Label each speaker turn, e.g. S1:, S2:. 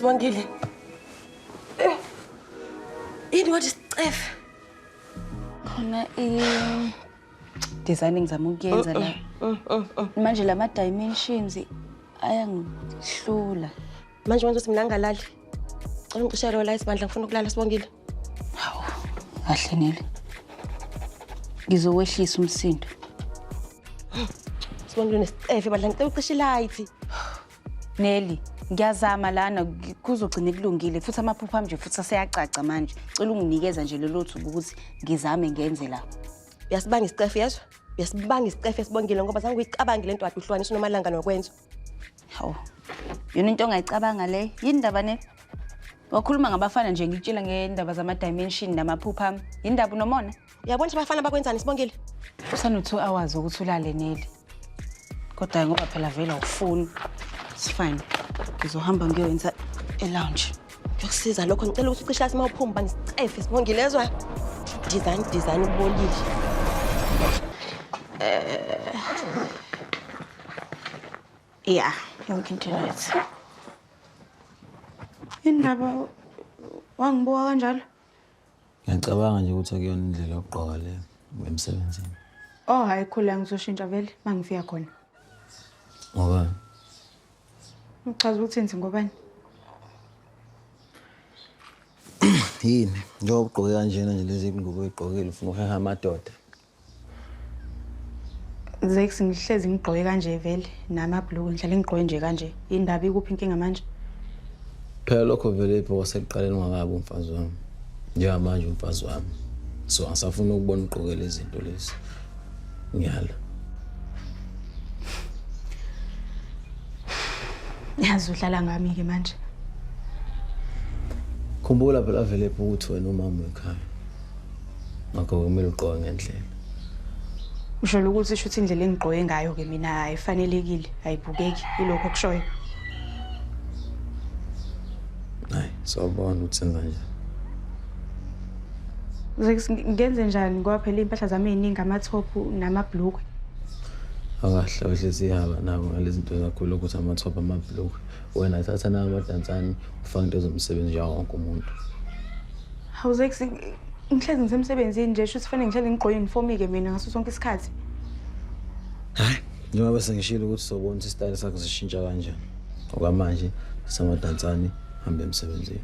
S1: Sibongile. Yini what is F?
S2: Khona designing zami ukuyenza la. Manje lama dimensions ayangihlula.
S1: Manje wenza ukuthi mina ngalali. Cela ngishare la isibandla ngifuna ukulala Sibongile.
S2: Hawu, kahle neli. Ngizowehlisa umsindo.
S1: Sibongile nesF bandla ngicela ucishe light.
S2: Neli, ngiyazama lana kuzogcina kulungile futhi amaphupho ami nje futhi aseyacaca manje. Cela unginikeza nje lelo thuba ukuthi ngizame ngenze la.
S1: Uyasibanga isicef yezwa? Uyasibanga isicef Sibongile ngoba zange uyicabange lento wadi uhlukanisa nomalanga nokwenza.
S2: Hawu. Yona into ongayicabanga le, yini ndaba ne? Wakhuluma ngabafana nje ngitshela ngendaba zama dimension namaphupho ami. Yindaba unomona?
S1: Uyabona ukuthi abafana bakwenzani Sibongile?
S2: Usano 2 hours ukuthi ulale Neli. Kodwa ngoba phela vela ufuni. It's fine. Ngizohamba ngiyowenza e-lounge.
S1: Kuyokusiza lokho ngicela ukuthi ucishe lasi mawuphumba nisicef Sibongile yezwa? Design ubolile.
S2: Yeah, we can do it. Indaba wangibuka kanjalo?
S3: Ngiyacabanga nje ukuthi akuyona indlela yokugqoka le emsebenzini.
S2: Oh, hayi khula ngizoshintsha vele mangifika khona.
S3: Ngoba
S2: Uchaza ukuthi enze ngobani?
S3: yini njengoba ugqoke kanjena nje lezi ngubo oyigqokile ufuna uheha amadoda.
S2: Zex ngihlezi ngigqoke kanje vele namabhluku ngihlale ngigqoke nje kanje. Indaba ikuphi inkinga manje?
S3: Phela lokho Velephi wasekuqaleni ngakabi umfazi wami. Njengamanje umfazi wami. So asafuna ukubona ugqoke lezi zinto lezi. Ngiyala.
S2: Yazi uhlala ngami ke manje.
S3: Khumbula phela Velephi ukuthi wena umama ekhaya. Ngakho kumele ugqoke ngendlela.
S2: Usho ukuthi shuthi indlela engigqoke ngayo ke mina ayifanelekile, ayibukeki ilokho kushoyo.
S3: Hayi, sawubona ukuthi senza nje.
S2: Zex ngenze njani ngoba phela impahla zami eziningi ama-top namabhlukwe.
S3: Akahle wehlezi ihaba nabo ngalezi zinto zakhulu ukuthi ama-top amabhlukwe. Wena thatha nawo amadansane ufake into zomsebenzi njengawo wonke umuntu.
S2: Hawu Zex ngihlezi ngisemsebenzini nje shuthi fanele ngihlale ngigqoke uniform ke mina ngaso sonke isikhathi.
S3: Hayi, njengoba sengishilo ukuthi sobona isitayile sakho sishintsha kanjani. Okwamanje samadansane hambe emsebenzini.